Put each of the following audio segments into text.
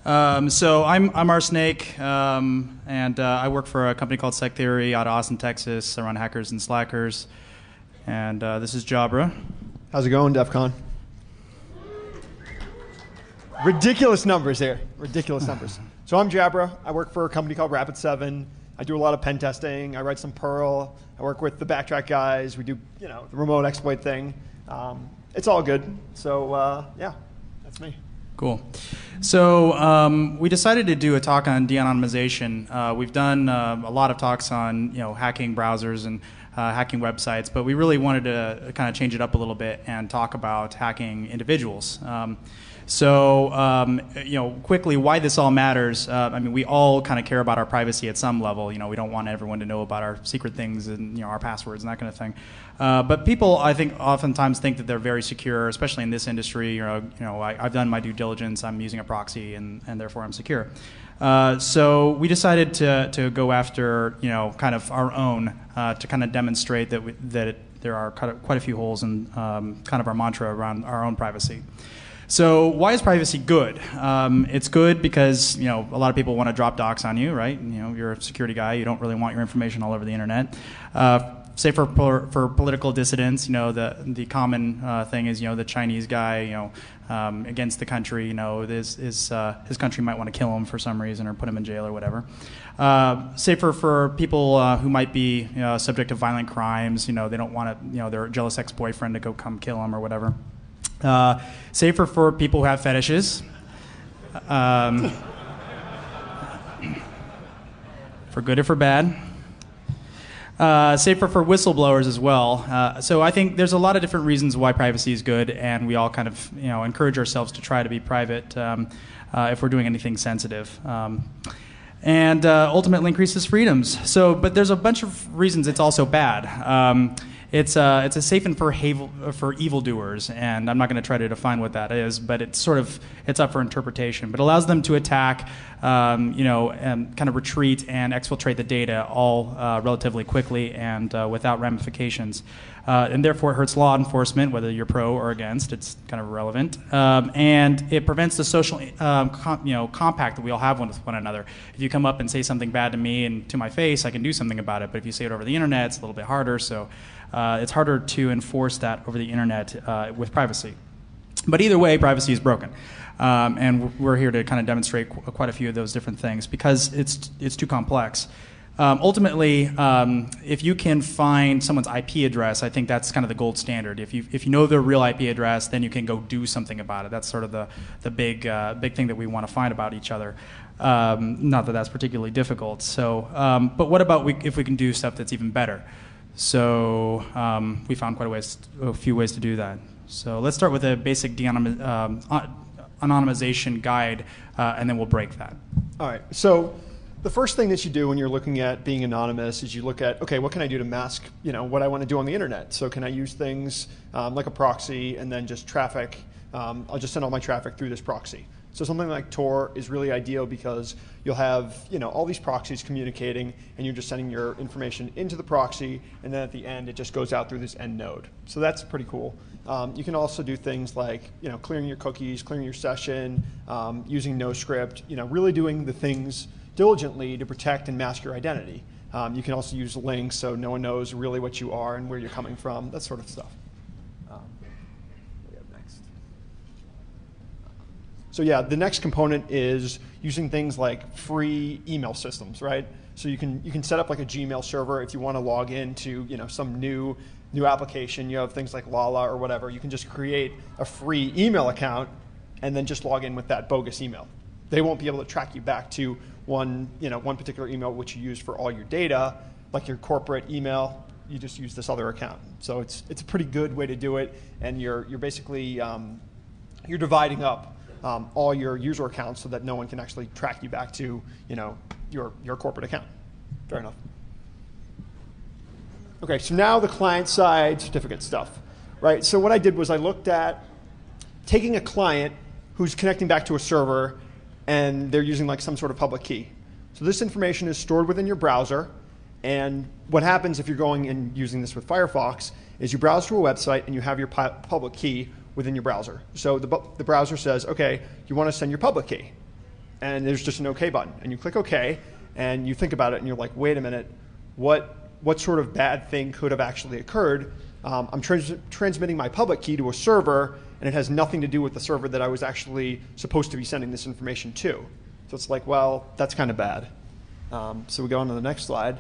So I'm RSnake, and I work for a company called SecTheory out of Austin, Texas. I run hackers and slackers. And this is Jabra. How's it going, DEFCON? Ridiculous numbers here. Ridiculous numbers. So I'm Jabra. I work for a company called Rapid7. I do a lot of pen testing. I write some Perl. I work with the Backtrack guys. We do, the remote exploit thing. It's all good. So yeah, that's me. Cool. So we decided to do a talk on de-anonymization. We've done a lot of talks on hacking browsers and hacking websites, but we really wanted to kind of change it up a little bit and talk about hacking individuals. Quickly, why this all matters. We all kind of care about our privacy at some level. We don't want everyone to know about our secret things and our passwords and that kind of thing. But people, I think, oftentimes think that they're very secure, especially in this industry. I've done my due diligence. I'm using a proxy, and therefore I'm secure. So we decided to go after kind of our own to kind of demonstrate that there are quite a few holes in kind of our mantra around our own privacy. So why is privacy good? It's good because a lot of people want to drop docs on you, right? You're a security guy. You don't really want your information all over the internet. Say for political dissidents, the common thing is the Chinese guy against the country. His country might want to kill him for some reason or put him in jail or whatever. Safer for people who might be subject to violent crimes. They don't want their jealous ex-boyfriend to go come kill him or whatever. Safer for people who have fetishes. For good or for bad. Safer for whistleblowers as well. So I think there's a lot of different reasons why privacy is good, and we all kind of encourage ourselves to try to be private if we're doing anything sensitive. And ultimately increases freedoms. But there's a bunch of reasons it's also bad. It's a safe and for evildoers, and I'm not going to try to define what that is, but it's up for interpretation. But it allows them to attack, and kind of retreat and exfiltrate the data all relatively quickly and without ramifications, and therefore it hurts law enforcement, whether you're pro or against. It's kind of irrelevant, and it prevents the social compact that we all have with one another. If you come up and say something bad to me and to my face, I can do something about it. But if you say it over the internet, it's a little bit harder. So. It's harder to enforce that over the internet with privacy. But either way, privacy is broken. And we're here to kind of demonstrate quite a few of those different things because it's too complex. Ultimately, if you can find someone's IP address, I think that's kind of the gold standard. If you know their real IP address, then you can go do something about it. That's sort of the big thing that we want to find about each other. Not that that's particularly difficult. So, but what about if we can do stuff that's even better? So we found quite a few ways to do that. So let's start with a basic anonymization guide, and then we'll break that. All right. So the first thing that you do when you're looking at being anonymous is you look at, okay, what can I do to mask what I want to do on the internet? So can I use things like a proxy and then just traffic? I'll just send all my traffic through this proxy. So something like Tor is really ideal because you'll have all these proxies communicating, and you're just sending your information into the proxy, and then at the end it just goes out through this end node. So that's pretty cool. You can also do things like clearing your cookies, clearing your session, using NoScript. Really doing the things diligently to protect and mask your identity. You can also use links so no one knows really what you are and where you're coming from. That sort of stuff. So yeah, the next component is using things like free email systems, right? So you can set up like a Gmail server if you want to log into some new application. You have things like Lala or whatever. You can just create a free email account and then just log in with that bogus email. They won't be able to track you back to one particular email which you use for all your data, like your corporate email. You just use this other account. So it's a pretty good way to do it, and you're basically you're dividing up all your user accounts so that no one can actually track you back to your corporate account. Fair enough. Okay, so now the client-side certificate stuff, right? So what I did was I looked at taking a client who's connecting back to a server, and they're using like some sort of public key. So this information is stored within your browser, and what happens if you're going and using this with Firefox is you browse to a website and you have your public key within your browser. So the browser says, okay, you want to send your public key. and there's just an OK button. And you click OK, and you think about it, and you're like, wait a minute, what sort of bad thing could have actually occurred? I'm transmitting my public key to a server, and it has nothing to do with the server that I was actually supposed to be sending this information to. So it's like, well, that's kind of bad. So we go on to the next slide.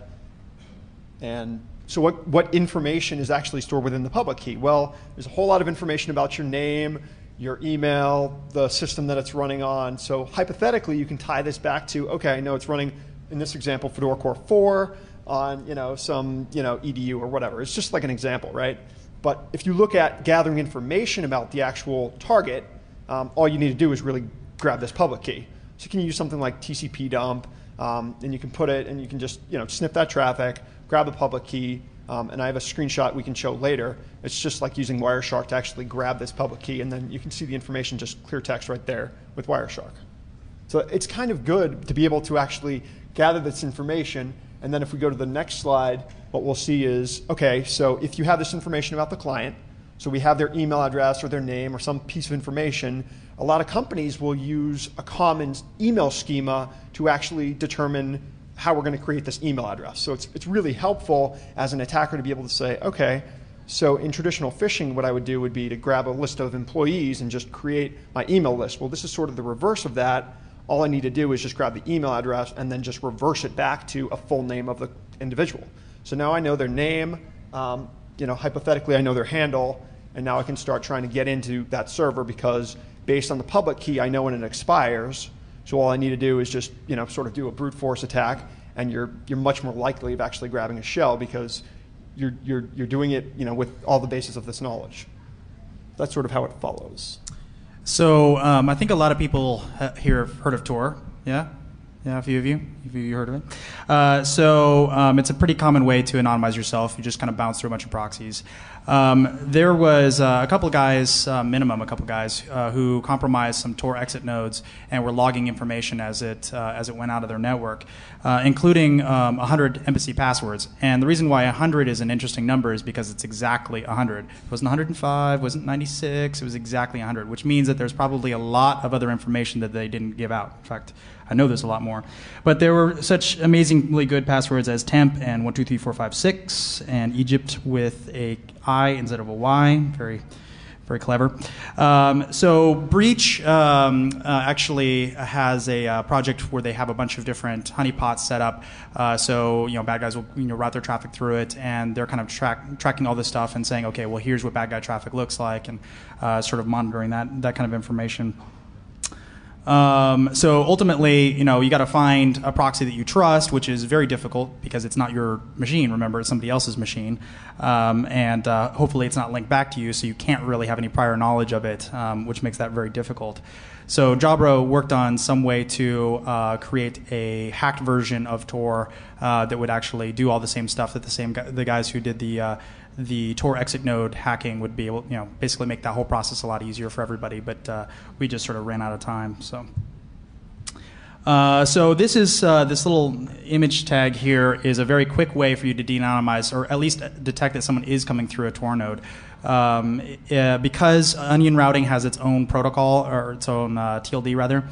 And so what information is actually stored within the public key? Well, there's a whole lot of information about your name, your email, the system that it's running on. So hypothetically, you can tie this back to, okay, I know it's running, in this example, Fedora Core 4 on some EDU or whatever. It's just like an example, right? But if you look at gathering information about the actual target, all you need to do is really grab this public key. So you can use something like TCP dump, and you can put it, and you can just snip that traffic, grab the public key, and I have a screenshot we can show later. It's just like using Wireshark to actually grab this public key, and then you can see the information, just clear text right there with Wireshark. So it's kind of good to be able to actually gather this information, and then if we go to the next slide, what we'll see is, okay, so if you have this information about the client, so we have their email address or their name or some piece of information, a lot of companies will use a common email schema to actually determine how we're going to create this email address. So it's really helpful as an attacker to be able to say, okay, so in traditional phishing, what I would do would be to grab a list of employees and just create my email list. Well, this is sort of the reverse of that. All I need to do is just grab the email address and then just reverse it back to a full name of the individual. So now I know their name, hypothetically I know their handle, and now I can start trying to get into that server because based on the public key, I know when it expires. So all I need to do is just sort of do a brute force attack, and you're much more likely of actually grabbing a shell because you're doing it with all the basis of this knowledge. That's sort of how it follows. So I think a lot of people here have heard of Tor. Yeah? Yeah, a few of you? Have you heard of it? So it's a pretty common way to anonymize yourself. You just kind of bounce through a bunch of proxies. There was a couple of guys, minimum a couple of guys, who compromised some Tor exit nodes and were logging information as it went out of their network, including 100 embassy passwords. And the reason why 100 is an interesting number is because it's exactly 100. It wasn't 105, it wasn't 96, it was exactly 100, which means that there's probably a lot of other information that they didn't give out. In fact, I know there's a lot more. But there were such amazingly good passwords as temp and 123456 and Egypt with a I instead of a Y. Very, very clever. So Breach actually has a project where they have a bunch of different honeypots set up. So bad guys will route their traffic through it, and they're kind of tracking all this stuff and saying, okay, well here's what bad guy traffic looks like, and sort of monitoring that kind of information. So ultimately, you got to find a proxy that you trust, which is very difficult because it's not your machine. Remember, it's somebody else's machine, and hopefully it's not linked back to you, so you can't really have any prior knowledge of it, which makes that very difficult. So Jabra worked on some way to create a hacked version of Tor that would actually do all the same stuff that the guys who did the Tor exit node hacking would be able, basically make that whole process a lot easier for everybody. But we just sort of ran out of time. So this is this little image tag here is a very quick way for you to de-anonymize, or at least detect that someone is coming through a Tor node. Because onion routing has its own protocol, or its own TLD rather,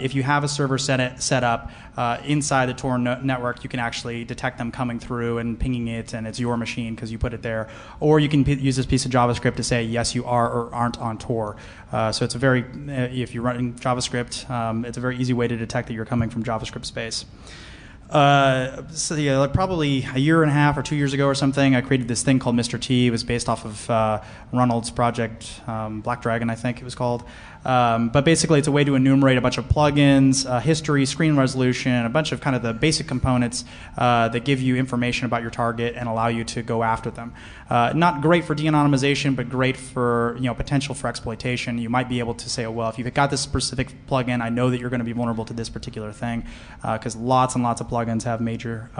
if you have a server set up inside the Tor network, you can actually detect them coming through and pinging it, and it's your machine because you put it there. Or you can use this piece of JavaScript to say, yes, you are or aren't on Tor. So it's a very, if you're running JavaScript, it's a very easy way to detect that you're coming from JavaScript space. Probably a year and a half or 2 years ago or something, I created this thing called Mr. T. It was based off of Ronald's project, Black Dragon, I think it was called. But basically, it's a way to enumerate a bunch of plugins, history, screen resolution, a bunch of kind of the basic components that give you information about your target and allow you to go after them. Not great for de-anonymization, but great for potential for exploitation. You might be able to say, oh, well, if you've got this specific plugin, I know that you're going to be vulnerable to this particular thing, because lots and lots of plugins have major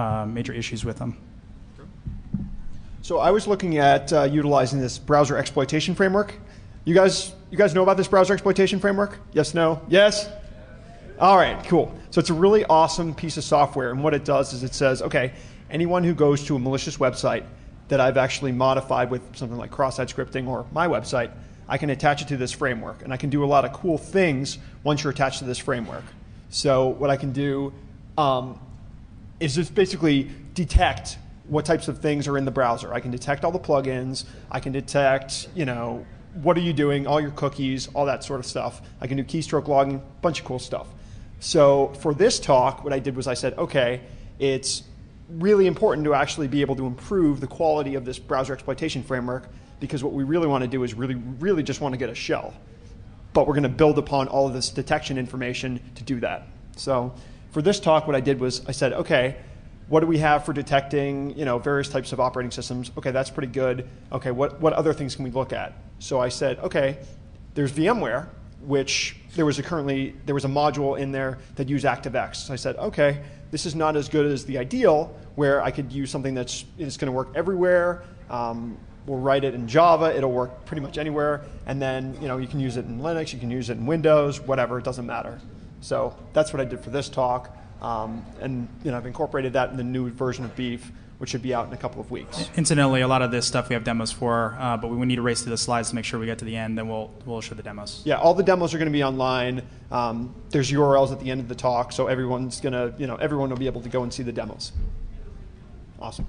issues with them. So I was looking at utilizing this browser exploitation framework. You guys know about this browser exploitation framework? Yes, no? Yes? All right, cool. So it's a really awesome piece of software, and what it does is it says, okay, anyone who goes to a malicious website that I've actually modified with something like cross-site scripting or my website, I can attach it to this framework, and I can do a lot of cool things once you're attached to this framework. So what I can do is just basically detect what types of things are in the browser. I can detect all the plugins. I can detect, what are you doing, all your cookies, all that sort of stuff. I can do keystroke logging, bunch of cool stuff. So for this talk, what I did was I said, okay, it's really important to actually be able to improve the quality of this browser exploitation framework, because what we really want to do is really just want to get a shell. But we're going to build upon all of this detection information to do that. So for this talk, what I did was I said, okay, what do we have for detecting various types of operating systems? Okay, that's pretty good. Okay, what other things can we look at? So I said, okay, there's VMware, which there was a module in there that used ActiveX. So I said, okay, this is not as good as the ideal, where I could use something that's going to work everywhere. We'll write it in Java. It'll work pretty much anywhere. And then you can use it in Linux. You can use it in Windows. Whatever. It doesn't matter. So that's what I did for this talk. And I've incorporated that in the new version of Beef, which should be out in a couple of weeks. Incidentally, a lot of this stuff we have demos for, but we need to race through the slides to make sure we get to the end. Then we'll show the demos. Yeah, all the demos are going to be online. There's URLs at the end of the talk, so everyone will be able to go and see the demos. Awesome.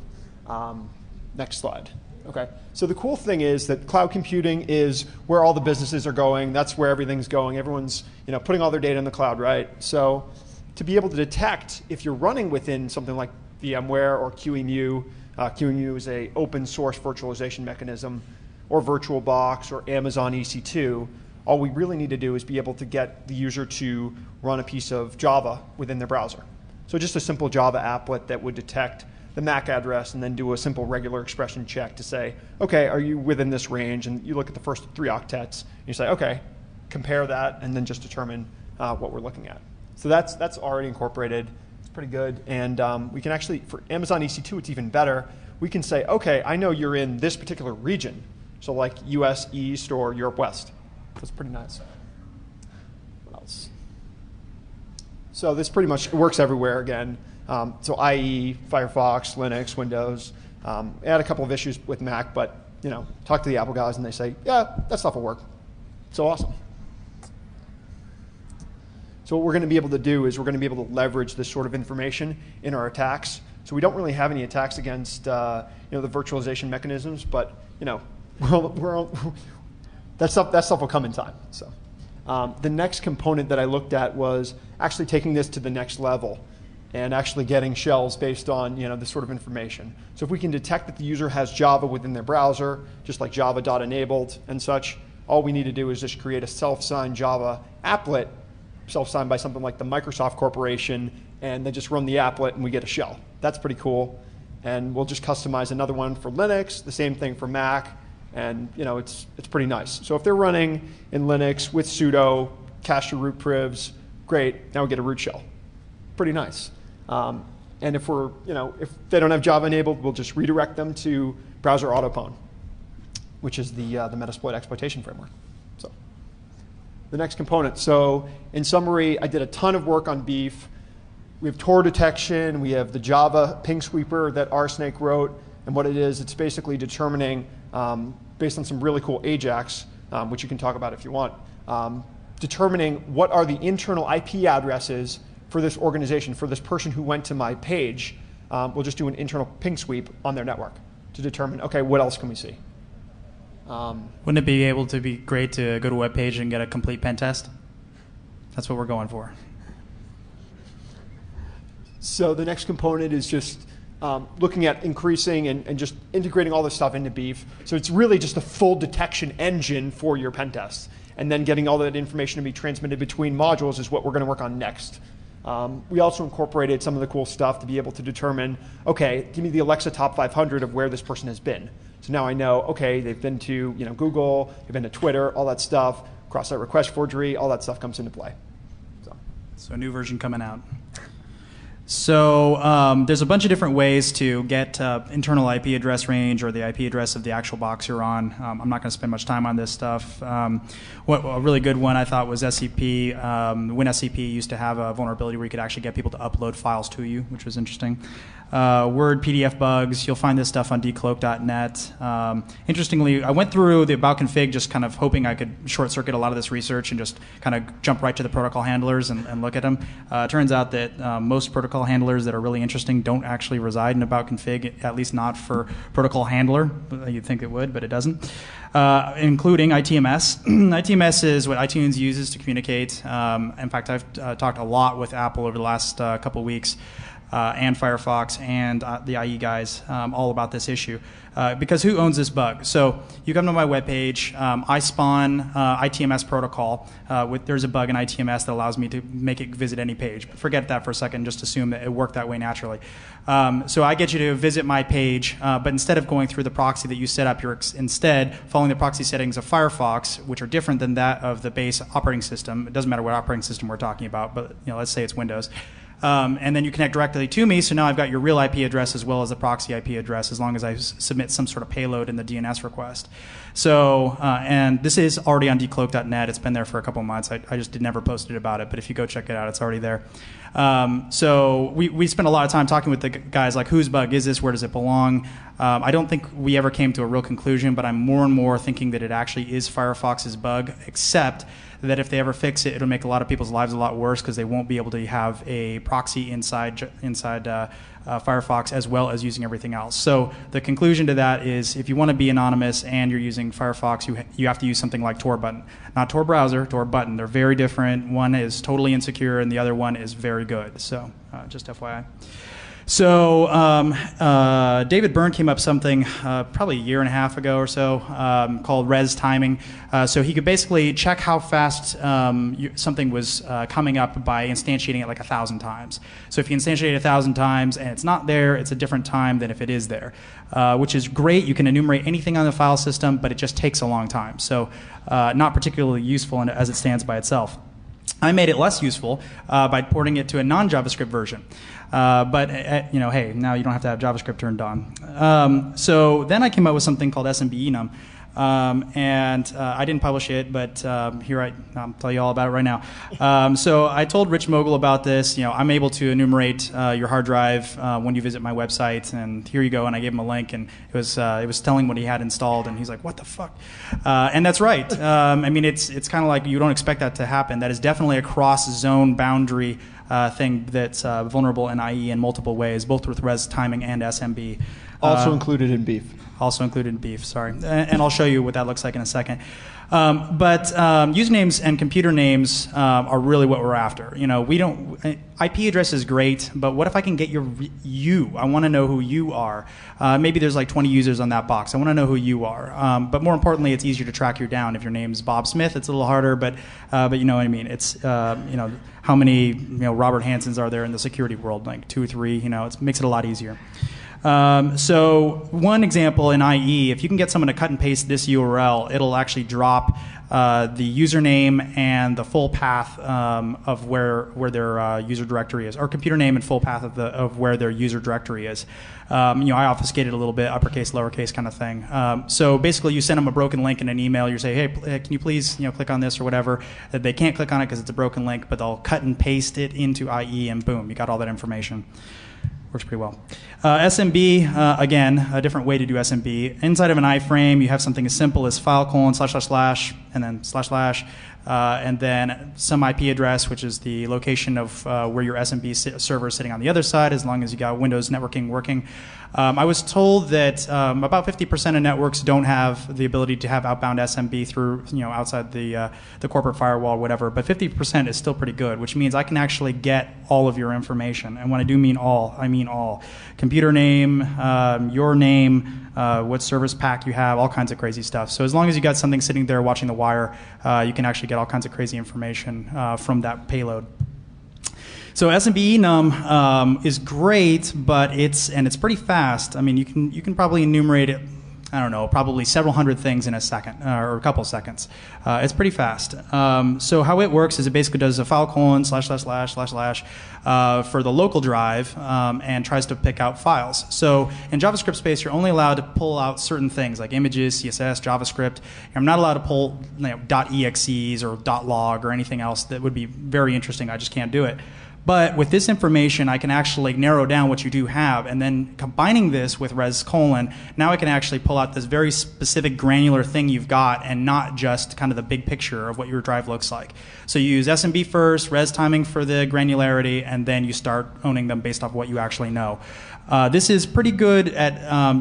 Next slide. Okay. So the cool thing is that cloud computing is where all the businesses are going. That's where everything's going. Everyone's putting all their data in the cloud, right? So to be able to detect if you're running within something like VMware or QEMU, QEMU is an open source virtualization mechanism, or VirtualBox or Amazon EC2, all we really need to do is be able to get the user to run a piece of Java within their browser. So just a simple Java applet that would detect the MAC address and then do a simple regular expression check to say, okay, are you within this range? And you look at the first 3 octets, and you say, okay, compare that, and then just determine what we're looking at. So that's already incorporated. It's pretty good. And we can actually, for Amazon EC2, it's even better. We can say, okay, I know you're in this particular region, so like US East or Europe West. That's pretty nice. What else? So this pretty much works everywhere again. So IE, Firefox, Linux, Windows. I had a couple of issues with Mac, but talk to the Apple guys and they say, yeah, that stuff will work. So awesome. So what we're going to be able to do is we're going to be able to leverage this sort of information in our attacks. So we don't really have any attacks against the virtualization mechanisms, but that stuff will come in time. So the next component that I looked at was actually taking this to the next level and actually getting shells based on this sort of information. So if we can detect that the user has Java within their browser, just like java.enabled and such, all we need to do is just create a self-signed Java applet, self-signed by something like the Microsoft Corporation, and then just run the applet and we get a shell. That's pretty cool. And we'll just customize another one for Linux, the same thing for Mac, and it's pretty nice. So if they're running in Linux with sudo, cache to root privs, great, now we get a root shell. Pretty nice. And if if they don't have Java enabled, we'll just redirect them to browser autopwn, which is the Metasploit exploitation framework. So the next component. So in summary, I did a ton of work on Beef. We have Tor detection. We have the Java ping sweeper that RSnake wrote. And what it is, it's basically determining, based on some really cool AJAX, which you can talk about if you want, determining what are the internal IP addresses for this organization, for this person who went to my page. We'll just do an internal ping sweep on their network to determine, okay, what else can we see? Wouldn't it be able to be great to go to a web page and get a complete pen test? That's what we're going for. So the next component is just looking at increasing and just integrating all this stuff into Beef. So it's really just a full detection engine for your pen tests. And then getting all that information to be transmitted between modules is what we're going to work on next. We also incorporated some of the cool stuff to be able to determine, okay, give me the Alexa top 500 of where this person has been. So now I know, okay, they've been to Google, they've been to Twitter, all that stuff, cross-site request forgery, all that stuff comes into play. So a new version coming out. So there's a bunch of different ways to get internal IP address range or the IP address of the actual box you're on. I'm not going to spend much time on this stuff. A really good one I thought was SCP. WinSCP used to have a vulnerability where you could actually get people to upload files to you, which was interesting. Word PDF bugs, you'll find this stuff on decloak.net. Interestingly, I went through the about config just kind of hoping I could short circuit a lot of this research and just kind of jump right to the protocol handlers and look at them. It turns out that most protocol handlers that are really interesting don't actually reside in about config, at least not for protocol handler. You'd think it would, but it doesn't. Including ITMS. ITMS is what iTunes uses to communicate. In fact, I've talked a lot with Apple over the last couple weeks and Firefox and the IE guys all about this issue. Because who owns this bug? So you come to my webpage, I spawn ITMS protocol. There's a bug in ITMS that allows me to make it visit any page. But forget that for a second, just assume that it worked that way naturally. So I get you to visit my page, but instead of going through the proxy that you set up, you're instead following the proxy settings of Firefox, which are different than that of the base operating system. It doesn't matter what operating system we're talking about, but let's say it's Windows. And then you connect directly to me, so now I've got your real IP address as well as the proxy IP address as long as I submit some sort of payload in the DNS request. So, and this is already on decloak.net. It's been there for a couple of months. I just never posted about it, but if you go check it out, it's already there. So we spent a lot of time talking with the guys like, whose bug is this? Where does it belong? I don't think we ever came to a real conclusion, but I'm more and more thinking that it actually is Firefox's bug, except that if they ever fix it, it'll make a lot of people's lives a lot worse because they won't be able to have a proxy inside Firefox as well as using everything else. So the conclusion to that is if you want to be anonymous and you're using Firefox, you have to use something like Tor Button. Not Tor Browser, Tor Button. They're very different. One is totally insecure and the other one is very good. So just FYI. So David Byrne came up something probably a year and a half ago or so called res timing. So he could basically check how fast something was coming up by instantiating it like 1,000 times. So if you instantiate 1,000 times and it's not there, it's a different time than if it is there, which is great. You can enumerate anything on the file system, but it just takes a long time. So not particularly useful as it stands by itself. I made it less useful by porting it to a non-JavaScript version. But hey, now you don't have to have JavaScript turned on. So then I came up with something called SMB-enum. And I didn't publish it, but here I'll tell you all about it right now. So I told Rich Mogul about this. I'm able to enumerate your hard drive when you visit my website, and here you go. And I gave him a link, and it was telling what he had installed, and he's like, "What the fuck?" And that's right. I mean, it's kind of like you don't expect that to happen. That is definitely a cross-zone boundary thing that's vulnerable in IE in multiple ways, both with res timing and SMB. Also included in beef. Also included in beef, sorry. And I'll show you what that looks like in a second. But usernames and computer names are really what we're after. We don't. IP address is great, but what if I can get you? I want to know who you are. Maybe there's like 20 users on that box. I want to know who you are. But more importantly, it's easier to track you down. If your name's Bob Smith, it's a little harder, but you know what I mean. It's how many Robert Hansens are there in the security world? Like 2 or 3. It makes it a lot easier. So one example in IE, if you can get someone to cut and paste this URL, it'll actually drop the username and the full path of where their user directory is, or computer name and full path of where their user directory is. I obfuscated a little bit, uppercase, lowercase kind of thing. So basically, you send them a broken link in an email. You say, hey, can you please click on this or whatever. They can't click on it because it's a broken link, but they'll cut and paste it into IE, and boom, you got all that information. Works pretty well. SMB, again, a different way to do SMB. Inside of an iframe, you have something as simple as file : / / and then / and then some IP address, which is the location of where your SMB server is sitting on the other side, as long as you got Windows networking working. I was told that about 50% of networks don't have the ability to have outbound SMB through, outside the corporate firewall, whatever. But 50% is still pretty good, which means I can actually get all of your information. And when I do mean all, I mean all. Computer name, your name, what service pack you have, all kinds of crazy stuff. So as long as you got something sitting there watching the wire, you can actually get all kinds of crazy information from that payload. So SMB-enum is great, but it's pretty fast. I mean, you can probably enumerate it. I don't know, probably several hundred things in a second or a couple of seconds. It's pretty fast. So how it works is it basically does a file colon / / / / for the local drive and tries to pick out files. So in JavaScript space, you're only allowed to pull out certain things like images, CSS, JavaScript. I'm not allowed to pull .exes or .log or anything else that would be very interesting. I just can't do it. But with this information, I can actually narrow down what you do have, and then combining this with res colon, now I can actually pull out this very specific granular thing you've got and not just kind of the big picture of what your drive looks like. So you use SMB first, res timing for the granularity, and then you start owning them based off what you actually know. This is pretty good at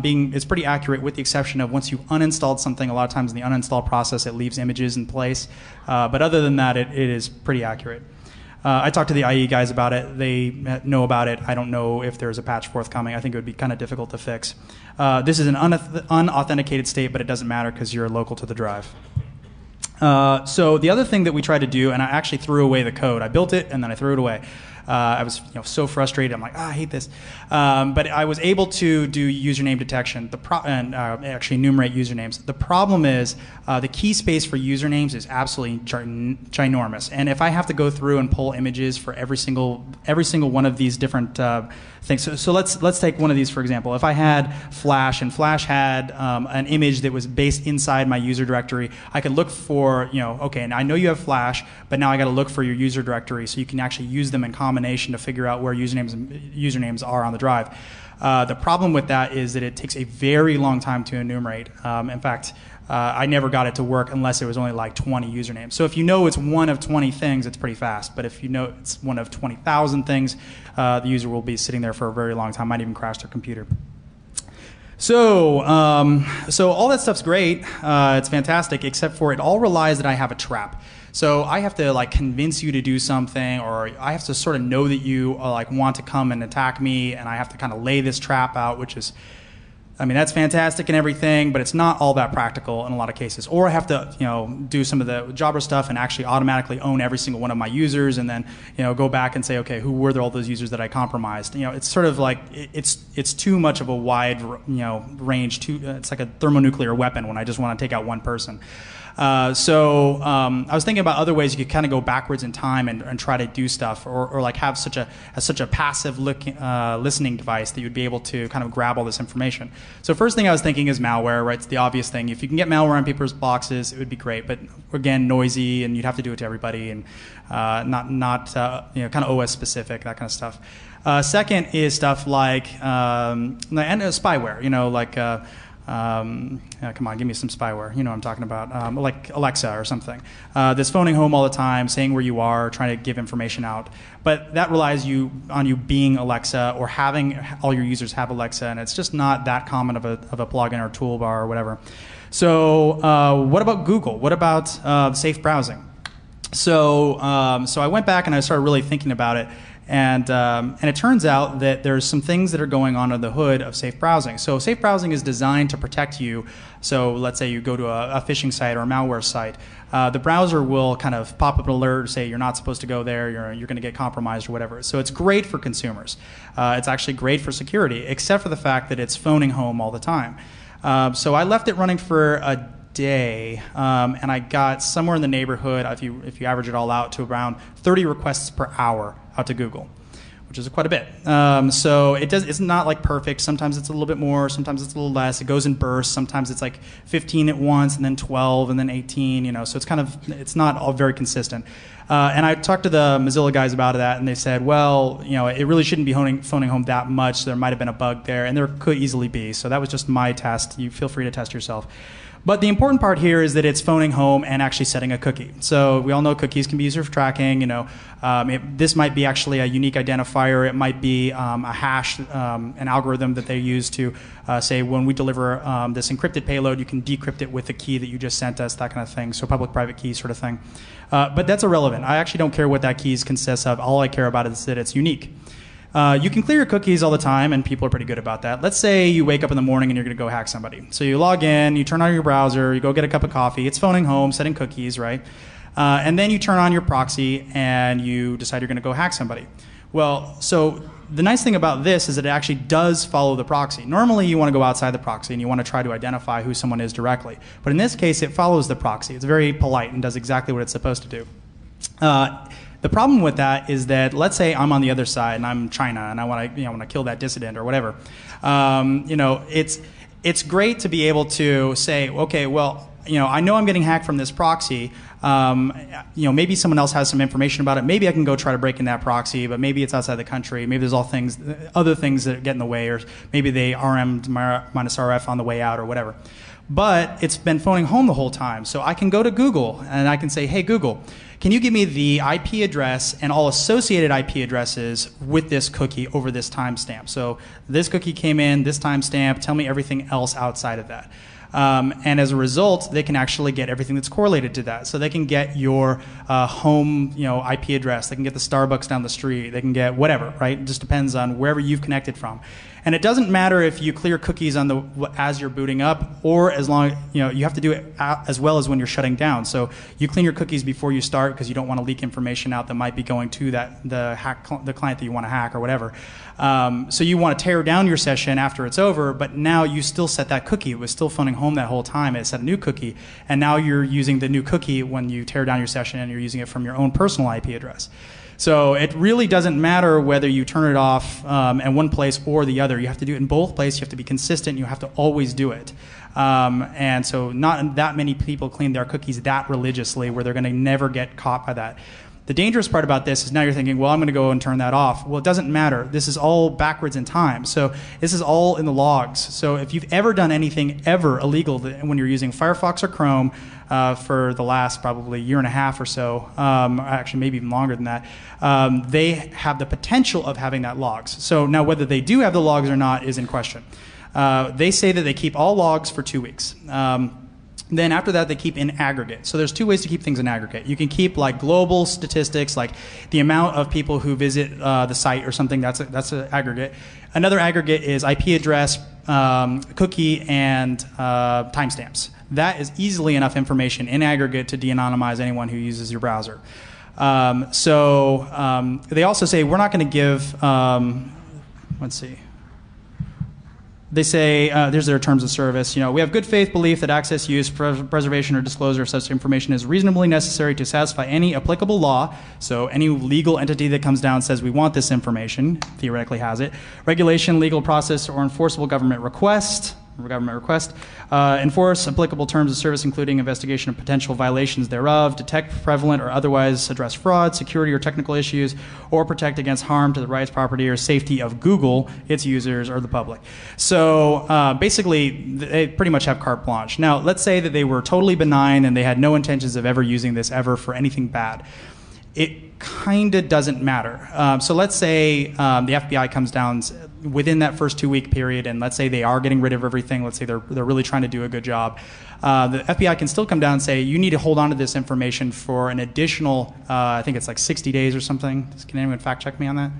it's pretty accurate with the exception of once you uninstalled something, a lot of times in the uninstall process it leaves images in place. But other than that, it is pretty accurate. I talked to the IE guys about it. They know about it. I don't know if there's a patch forthcoming. I think it would be kind of difficult to fix. This is an unauthenticated state, but it doesn't matter because you're local to the drive. So the other thing that we tried to do, and I actually threw away the code. I built it, and then I threw it away. I was so frustrated. I'm like, I hate this. But I was able to do username detection and actually enumerate usernames. The problem is the key space for usernames is absolutely ginormous. And if I have to go through and pull images for every single one of these different things. So let's take one of these, for example. If I had Flash, and Flash had an image that was based inside my user directory, I could look for, okay, and I know you have Flash, but now I got to look for your user directory so you can actually use them in combination to figure out where usernames are on the drive. The problem with that is that it takes a very long time to enumerate. In fact, I never got it to work unless it was only like 20 usernames. So if you know it's one of 20 things, it's pretty fast. But if you know it's one of 20,000 things, the user will be sitting there for a very long time, might even crash their computer. So all that stuff's great. It's fantastic, except for it all relies that I have a trap. So I have to convince you to do something, or I have to sort of know that you want to come and attack me, and I have to kind of lay this trap out, which is, that's fantastic and everything, but it's not all that practical in a lot of cases. Or I have to, do some of the Jabra stuff and actually automatically own every single one of my users, and then, go back and say, okay, who were all those users that I compromised? It's sort of like it's too much of a wide, range. It's like a thermonuclear weapon when I just want to take out one person. So I was thinking about other ways you could kind of go backwards in time and try to do stuff, or have such a passive listening device that you'd be able to kind of grab all this information. So first thing I was thinking is malware, right? It's the obvious thing. If you can get malware on people's boxes, it would be great. But again, noisy, and you'd have to do it to everybody, and not kind of OS specific, that kind of stuff. Second is stuff like and spyware, come on, give me some spyware. You know what I'm talking about. Like Alexa or something. That's phoning home all the time, saying where you are, trying to give information out. But that relies on you being Alexa, or having all your users have Alexa, and it's just not that common of a plugin or toolbar or whatever. So what about Google? What about safe browsing? So I went back and I started really thinking about it. And it turns out that there's some things that are going on under the hood of safe browsing. So safe browsing is designed to protect you. So let's say you go to a phishing site or a malware site. The browser will kind of pop up an alert, say you're not supposed to go there, you're going to get compromised or whatever. So it's great for consumers. It's actually great for security, except for the fact that it's phoning home all the time. So I left it running for a day, and I got somewhere in the neighborhood, if you average it all out, to around 30 requests per hour out to Google, which is quite a bit. So it's not like perfect. Sometimes it's a little bit more, sometimes it's a little less. It goes in bursts. Sometimes it's like 15 at once, and then 12, and then 18. So it's not all very consistent. And I talked to the Mozilla guys about that, and they said, well, it really shouldn't be phoning home that much. So there might have been a bug there, and there could easily be. So that was just my test. You feel free to test yourself. But the important part here is that it's phoning home and actually setting a cookie. So we all know cookies can be used for tracking. This might be actually a unique identifier. It might be a hash, an algorithm that they use to say when we deliver this encrypted payload, you can decrypt it with the key that you just sent us, that kind of thing. So public-private key sort of thing. But that's irrelevant. I actually don't care what that key consists of. All I care about is that it's unique. You can clear your cookies all the time, and people are pretty good about that. Let's say you wake up in the morning and you're going to go hack somebody. So you log in, you turn on your browser, you go get a cup of coffee. It's phoning home, setting cookies, right? And then you turn on your proxy and you decide you're going to go hack somebody. Well, so the nice thing about this is that it actually does follow the proxy. Normally, you want to go outside the proxy and you want to try to identify who someone is directly. But in this case, it follows the proxy. It's very polite and does exactly what it's supposed to do. The problem with that is that, let's say I'm on the other side and I'm China and I want to kill that dissident or whatever. It's great to be able to say, okay, well, I know I'm getting hacked from this proxy. Maybe someone else has some information about it. Maybe I can go try to break in that proxy, but maybe it's outside the country. Maybe there's other things that get in the way, or maybe they RM'd minus RF on the way out or whatever. But it's been phoning home the whole time. So I can go to Google and I can say, hey, Google, can you give me the IP address and all associated IP addresses with this cookie over this timestamp? So this cookie came in, this timestamp, tell me everything else outside of that. And as a result, they can actually get everything that's correlated to that. So they can get your home, IP address. They can get the Starbucks down the street. They can get whatever, right? It just depends on wherever you've connected from. And it doesn't matter if you clear cookies as you're booting up, or as long you have to do it as well as when you're shutting down. So you clean your cookies before you start because you don't want to leak information out that might be going to the client that you want to hack or whatever. So you want to tear down your session after it's over, but now you still set that cookie. It was still phoning home that whole time. It set a new cookie, and now you're using the new cookie when you tear down your session, and you're using it from your own personal IP address. So it really doesn't matter whether you turn it off in one place or the other. You have to do it in both places. You have to be consistent. You have to always do it. And so not that many people clean their cookies that religiously where they're going to never get caught by that. The dangerous part about this is now you're thinking, well, I'm going to go and turn that off. Well, it doesn't matter. This is all backwards in time. So this is all in the logs. So if you've ever done anything ever illegal when you're using Firefox or Chrome for the last probably year and a half or so, actually maybe even longer than that, they have the potential of having that logs. So now whether they do have the logs or not is in question. They say that they keep all logs for 2 weeks. Then after that, they keep in aggregate. So there's two ways to keep things in aggregate. You can keep like global statistics, like the amount of people who visit the site or something. That's an aggregate. Another aggregate is IP address, cookie, and timestamps. That is easily enough information in aggregate to de-anonymize anyone who uses your browser. They also say we're not going to give. Let's see. They say, there's their terms of service. We have good faith belief that access, use, preservation, or disclosure of such information is reasonably necessary to satisfy any applicable law. So any legal entity that comes down and says we want this information, theoretically has it. Regulation, legal process, or enforceable government request. Enforce applicable terms of service, including investigation of potential violations thereof, detect prevalent or otherwise address fraud, security or technical issues, or protect against harm to the rights, property, or safety of Google, its users, or the public. So basically, they pretty much have carte blanche. Now, let's say that they were totally benign and they had no intentions of ever using this ever for anything bad. It kind of doesn't matter. So let's say the FBI comes down within that first 2 week period, and let's say they are getting rid of everything. Let's say they're really trying to do a good job. The FBI can still come down and say you need to hold on to this information for an additional, I think it's like 60 days or something. Can anyone fact check me on that?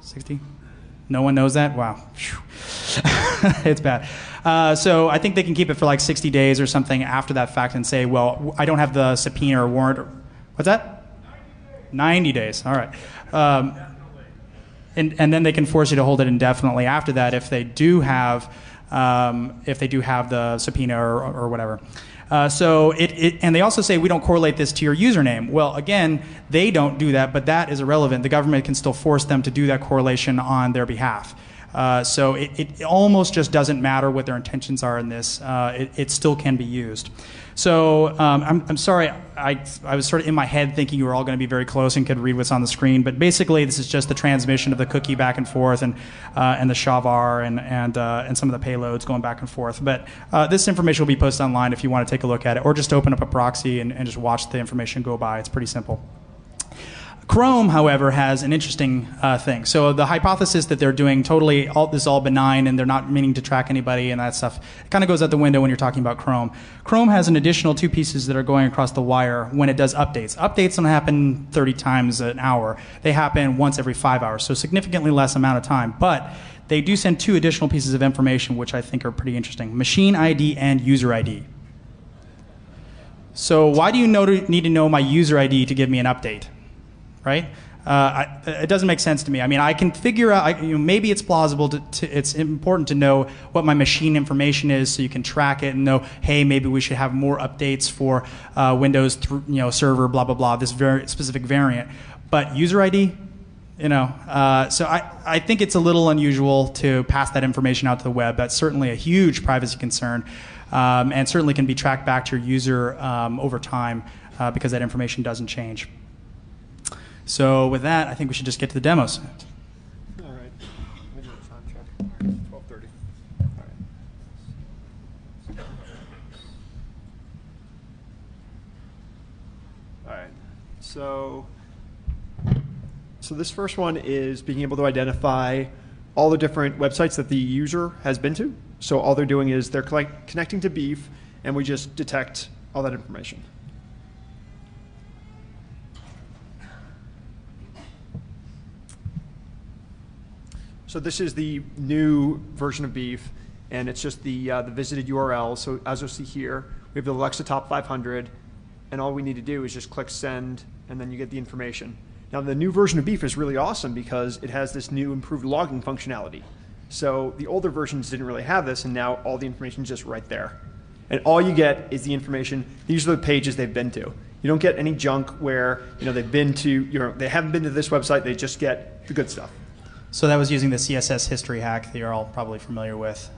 60? No one knows that? Wow. It's bad. So I think they can keep it for like 60 days or something after that fact and say, well, I don't have the subpoena or warrant. What's that? 90 days. All right. And then they can force you to hold it indefinitely after that if they do have the subpoena or whatever. And they also say we don't correlate this to your username. Well, again, they don't do that, but that is irrelevant. The government can still force them to do that correlation on their behalf. So it almost just doesn't matter what their intentions are in this. It still can be used. So I'm sorry, I was sort of in my head thinking you were all going to be very close and could read what's on the screen. But basically, this is just the transmission of the cookie back and forth, and the SHA-VAR and some of the payloads going back and forth. But this information will be posted online if you want to take a look at it, or just open up a proxy and just watch the information go by. It's pretty simple. Chrome, however, has an interesting thing. So the hypothesis that they're doing this is all benign and they're not meaning to track anybody and that stuff, it kind of goes out the window when you're talking about Chrome. Chrome has an additional two pieces that are going across the wire when it does updates. Updates don't happen 30 times an hour. They happen once every 5 hours, so significantly less amount of time. But they do send two additional pieces of information which I think are pretty interesting: machine ID and user ID. So why do you need to know my user ID to give me an update? Right? it doesn't make sense to me. I mean, I can figure out, maybe it's plausible it's important to know what my machine information is so you can track it and know, hey, maybe we should have more updates for Windows server, blah, blah, blah, this very specific variant. But user ID, so I think it's a little unusual to pass that information out to the web. That's certainly a huge privacy concern, and certainly can be tracked back to your user over time because that information doesn't change. So with that, I think we should just get to the demos. All right. Let me do a time check. All right, 12:30. All right. All right. So this first one is being able to identify all the different websites that the user has been to. So all they're doing is they're connecting to Beef, and we just detect all that information. So this is the new version of Beef, and it's just the visited URL. So as you'll see here, we have the Alexa Top 500, and all we need to do is just click send, and then you get the information. Now the new version of Beef is really awesome because it has this new improved logging functionality. So the older versions didn't really have this, and now all the information is just right there. And all you get is the information. These are the pages they've been to. You don't get any junk where they've been to, they haven't been to this website. They just get the good stuff. So that was using the CSS history hack that you're all probably familiar with.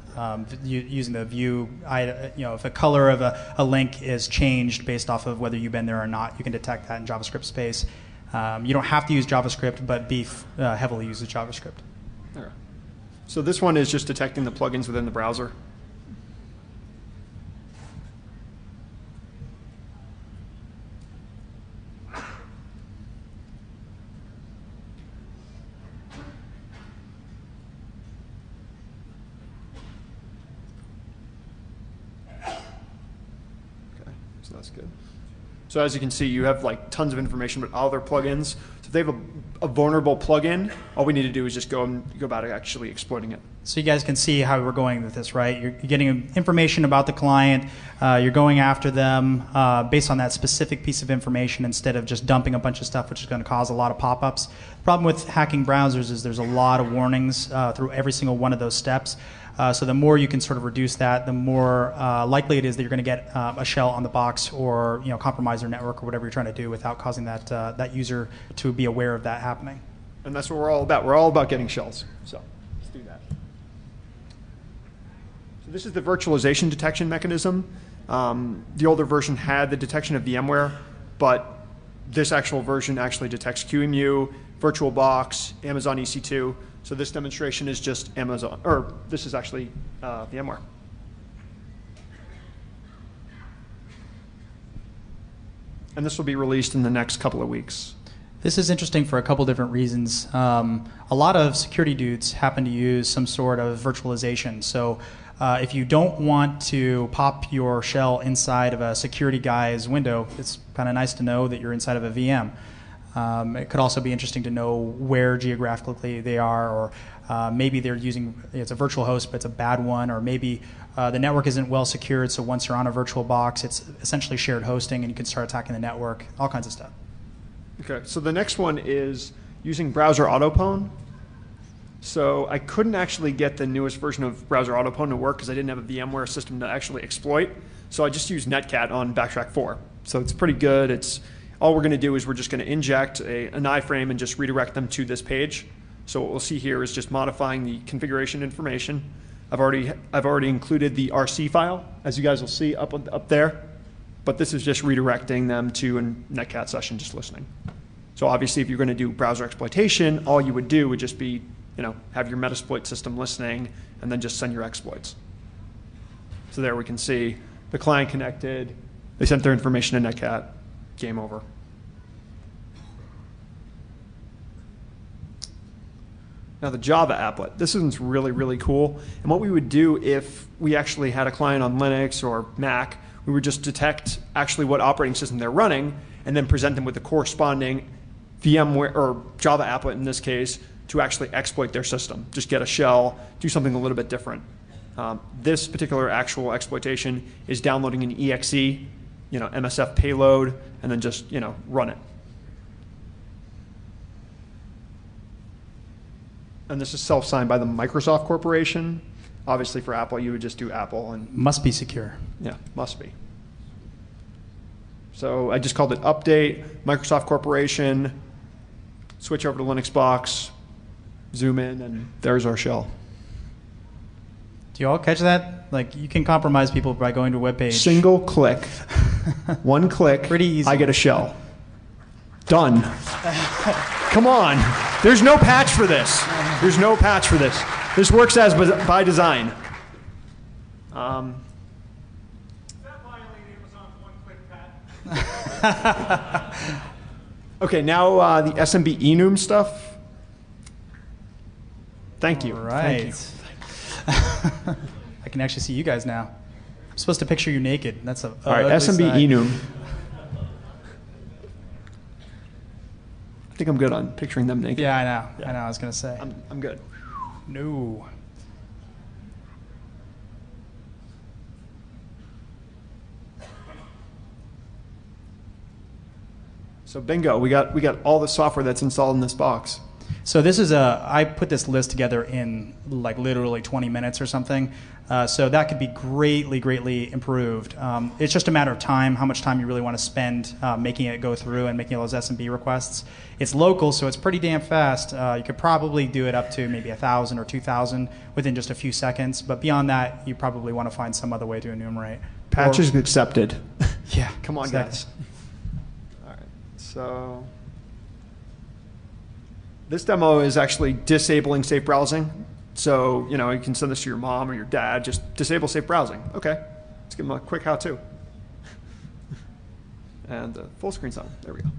Using the view, if a color of a link is changed based off of whether you've been there or not, you can detect that in JavaScript space. You don't have to use JavaScript, but Beef heavily uses JavaScript. There. So this one is just detecting the plugins within the browser. So that's good. So as you can see, you have like tons of information about all their plugins. So if they have a vulnerable plugin, all we need to do is just go about actually exploiting it. So you guys can see how we're going with this, right? You're getting information about the client. You're going after them based on that specific piece of information instead of just dumping a bunch of stuff, which is going to cause a lot of pop-ups. The problem with hacking browsers is there's a lot of warnings through every single one of those steps. So the more you can sort of reduce that, the more likely it is that you're going to get a shell on the box or compromise their network or whatever you're trying to do without causing that user to be aware of that happening. And that's what we're all about. We're all about getting shells. So let's do that. So this is the virtualization detection mechanism. The older version had the detection of VMware, but this actual version actually detects QEMU, VirtualBox, Amazon EC2. So this demonstration is just Amazon, or this is actually VMware. And this will be released in the next couple of weeks. This is interesting for a couple different reasons. A lot of security dudes happen to use some sort of virtualization. So if you don't want to pop your shell inside of a security guy's window, it's kind of nice to know that you're inside of a VM. It could also be interesting to know where geographically they are, or maybe they're using, it's a virtual host, but it's a bad one, or maybe the network isn't well secured, so once you're on a virtual box, it's essentially shared hosting, and you can start attacking the network, all kinds of stuff. Okay, so the next one is using browser autopwn. So I couldn't actually get the newest version of browser autopwn to work because I didn't have a VMware system to actually exploit. So I just used Netcat on Backtrack 4. So it's pretty good. All we're going to do is we're just going to inject an iframe and just redirect them to this page. So what we'll see here is just modifying the configuration information. I've already included the RC file, as you guys will see up there. But this is just redirecting them to a Netcat session, just listening. So obviously, if you're going to do browser exploitation, all you would do would just be, have your Metasploit system listening, and then just send your exploits. So there we can see the client connected. They sent their information to Netcat. Game over. Now the Java applet. This one's really, really cool. And what we would do if we actually had a client on Linux or Mac, we would just detect actually what operating system they're running and then present them with the corresponding VMware or Java applet in this case to actually exploit their system. Just get a shell, do something a little bit different. This particular actual exploitation is downloading an exe, MSF payload, and then just run it. And this is self-signed by the Microsoft Corporation. Obviously, for Apple, you would just do Apple. And must be secure. yeah, must be. So I just called it update, Microsoft Corporation, switch over to Linux box, zoom in, and there's our shell. Do you all catch that? Like, you can compromise people by going to a web page. Single click, one click, Pretty easy. I get a shell. Done. Come on. There's no patch for this. There's no patch for this. This works as by design. Okay, now the SMB enum stuff. Thank you. All right. Thank you. I can actually see you guys now. I'm supposed to picture you naked. That's a All right, SMB enum. I think I'm good on picturing them naked. Yeah, I know. Yeah. I know. I was gonna say. I'm good. No. So bingo, we got all the software that's installed in this box. So this is I put this list together in like literally 20 minutes or something. So that could be greatly improved. It's just a matter of time, how much time you really want to spend making it go through and making all those SMB requests. It's local, so it's pretty damn fast. You could probably do it up to maybe 1,000 or 2,000 within just a few seconds. But beyond that, you probably want to find some other way to enumerate. Patches accepted. Yeah. Come on, exactly. guys. All right. So this demo is actually disabling safe browsing. So, you can send this to your mom or your dad, just disable safe browsing. Okay, let's give them a quick how-to. And full screen's on, there we go.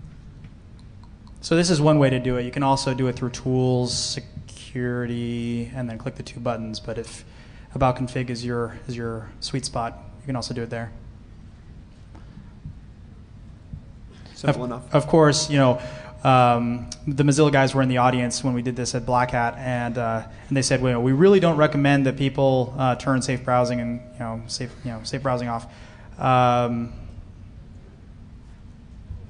So this is one way to do it. You can also do it through tools, security, and then click the two buttons. But if about config is your sweet spot, you can also do it there. Simple enough. Of course, the Mozilla guys were in the audience when we did this at Black Hat, and they said, well, we really don't recommend that people turn safe browsing and safe browsing off.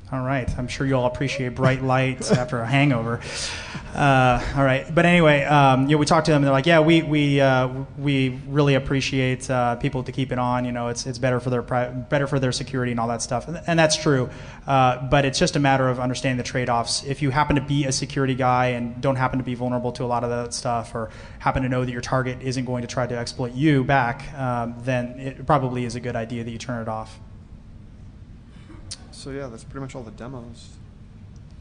All right, I'm sure you all appreciate bright light after a hangover. All right, but anyway, we talked to them, and they're like, yeah, we really appreciate people to keep it on. It's better for their security and all that stuff, and that's true. But it's just a matter of understanding the trade-offs. If you happen to be a security guy and don't happen to be vulnerable to a lot of that stuff, or happen to know that your target isn't going to try to exploit you back, then it probably is a good idea that you turn it off. So yeah, that's pretty much all the demos.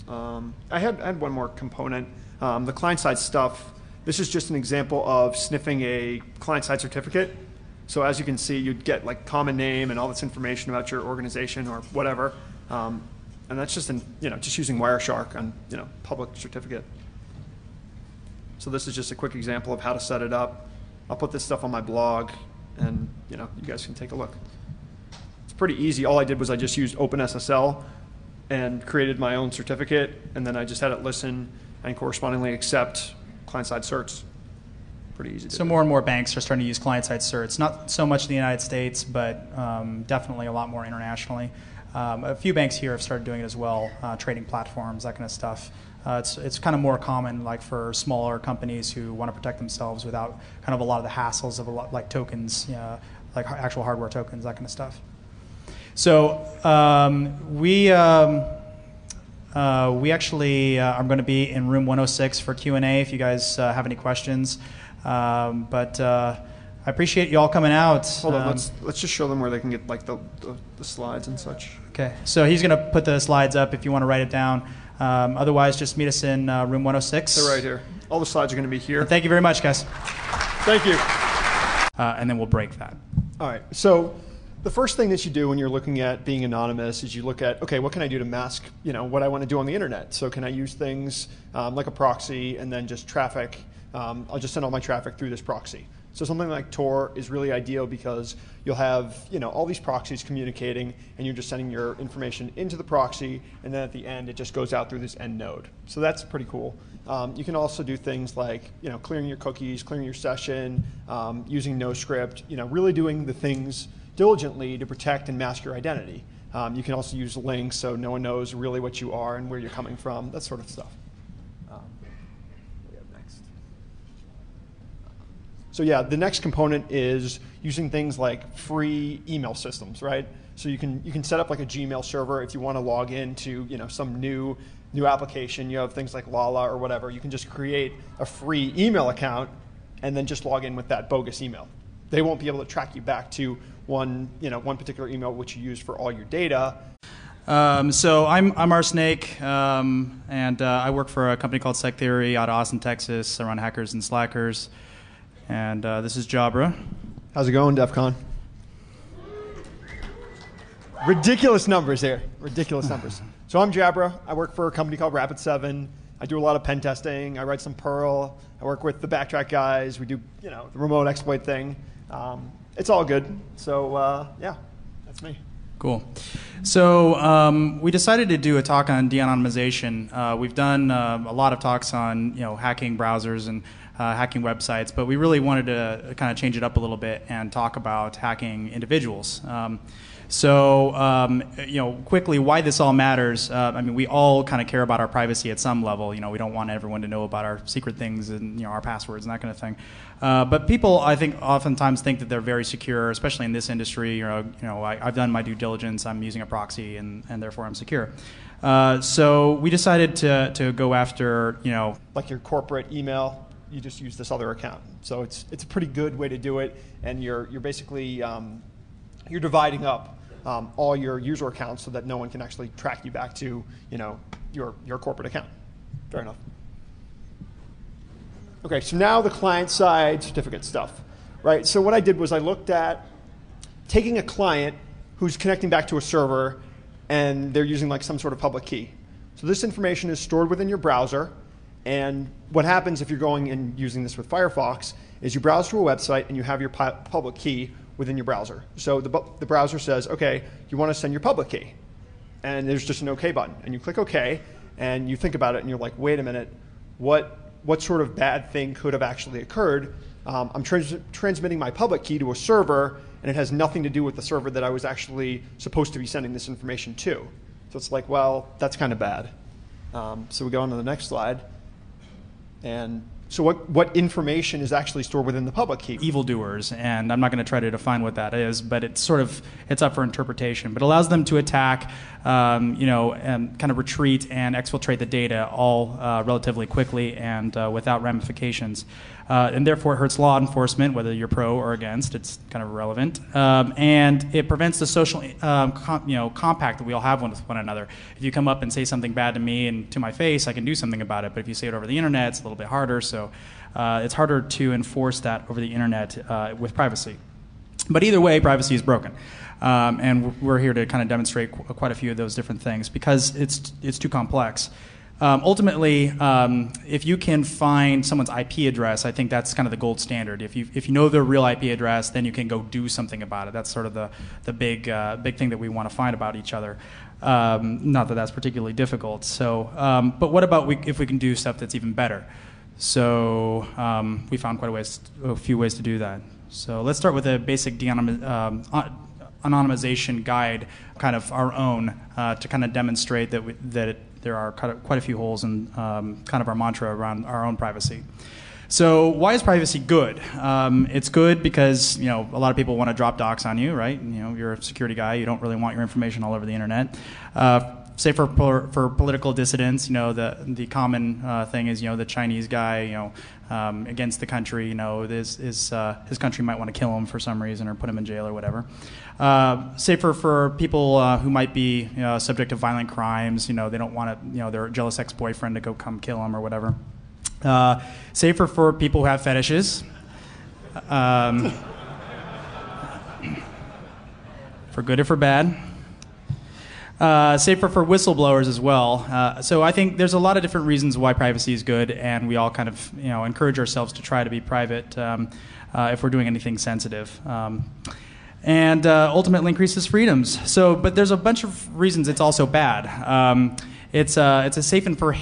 I had one more component. The client-side stuff, this is just an example of sniffing a client-side certificate. So as you can see, you'd get like common name and all this information about your organization or whatever. And that's just just using Wireshark on public certificate. So this is just a quick example of how to set it up. I'll put this stuff on my blog, and you guys can take a look. Pretty easy. All I did was I just used OpenSSL and created my own certificate, and then I just had it listen and correspondingly accept client-side certs. Pretty easy. So more and more banks are starting to use client-side certs, not so much in the United States, but definitely a lot more internationally. A few banks here have started doing it as well, trading platforms, that kind of stuff. It's kind of more common, like for smaller companies who want to protect themselves without kind of a lot of the hassles of like tokens, like actual hardware tokens, that kind of stuff. So we actually are going to be in room 106 for Q&A if you guys have any questions. But I appreciate you all coming out. Hold on, let's just show them where they can get like the slides and such. Okay, so he's going to put the slides up if you want to write it down. Otherwise, just meet us in room 106. They're right here. All the slides are going to be here. And thank you very much, guys. Thank you. And then we'll break that. All right, so the first thing that you do when you're looking at being anonymous is you look at, okay, what can I do to mask, what I want to do on the internet? So can I use things like a proxy and then just traffic? I'll just send all my traffic through this proxy. So something like Tor is really ideal because you'll have all these proxies communicating, and you're just sending your information into the proxy, and then at the end it just goes out through this end node. So that's pretty cool. You can also do things like clearing your cookies, clearing your session, using NoScript, really doing the things diligently to protect and mask your identity. You can also use links so no one knows really what you are and where you're coming from, that sort of stuff. What do we have next? So yeah, the next component is using things like free email systems, right? So you can set up like a Gmail server if you want to log into some new application. You have things like Lala or whatever. You can just create a free email account and then just log in with that bogus email. They won't be able to track you back to one particular email which you use for all your data. So I'm RSnake, and I work for a company called SecTheory out of Austin, Texas. I run hackers and slackers. And this is Jabra. How's it going, DEFCON? Ridiculous numbers here. Ridiculous numbers. So I'm Jabra. I work for a company called Rapid7. I do a lot of pen testing. I write some Perl. I work with the Backtrack guys. We do the remote exploit thing. It's all good. So yeah, that's me. Cool. So we decided to do a talk on de-anonymization. We've done a lot of talks on hacking browsers and hacking websites, but we really wanted to kind of change it up a little bit and talk about hacking individuals. Quickly, why this all matters. I mean, we all kind of care about our privacy at some level. We don't want everyone to know about our secret things and our passwords and that kind of thing. But people, I think, oftentimes think that they're very secure, especially in this industry. I've done my due diligence. I'm using a proxy, and therefore I'm secure. So we decided to go after like your corporate email. You just use this other account. So it's a pretty good way to do it, and you're basically you're dividing up all your user accounts so that no one can actually track you back to your corporate account. Fair enough. Okay, so now the client-side certificate stuff, right? So what I did was I looked at taking a client who's connecting back to a server, and they're using like some sort of public key. So this information is stored within your browser, and what happens if you're going and using this with Firefox is you browse to a website and you have your public key within your browser. So the browser says, okay, you want to send your public key. And there's just an OK button. And you click OK, and you think about it, and you're like, wait a minute, what sort of bad thing could have actually occurred? I'm transmitting my public key to a server, and it has nothing to do with the server that I was actually supposed to be sending this information to. So it's like, well, that's kind of bad. So we go on to the next slide. And so what information is actually stored within the public key? Evildoers, and I'm not going to try to define what that is, but it's up for interpretation. But it allows them to attack, and kind of retreat and exfiltrate the data all relatively quickly and without ramifications. And therefore it hurts law enforcement, whether you're pro or against. It's kind of irrelevant. And it prevents the social compact that we all have with one another. If you come up and say something bad to me and to my face, I can do something about it. But if you say it over the internet, it's a little bit harder. So it's harder to enforce that over the internet with privacy. But either way, privacy is broken. And we're here to kind of demonstrate quite a few of those different things because it's too complex. Ultimately, if you can find someone's IP address, I think that's kind of the gold standard. If you know their real IP address, then you can go do something about it. That's sort of the big thing that we want to find about each other. Not that that's particularly difficult. So, but what about if we can do stuff that's even better? So we found a few ways to do that. So let's start with a basic anonymization guide, kind of our own, to kind of demonstrate that there are quite a few holes in kind of our mantra around our own privacy. So why is privacy good? It's good because a lot of people want to drop docs on you, right? You're a security guy. You don't really want your information all over the internet. Say for political dissidents, the common thing is the Chinese guy against the country. His country might want to kill him for some reason or put him in jail or whatever. Say for people who might be subject to violent crimes. They don't want their jealous ex-boyfriend to go come kill them or whatever. Safer for people who have fetishes. For good or for bad. Safer for whistleblowers as well. So I think there's a lot of different reasons why privacy is good, and we all kind of encourage ourselves to try to be private if we're doing anything sensitive. And ultimately increases freedoms. But there's a bunch of reasons it's also bad. It's a safe and for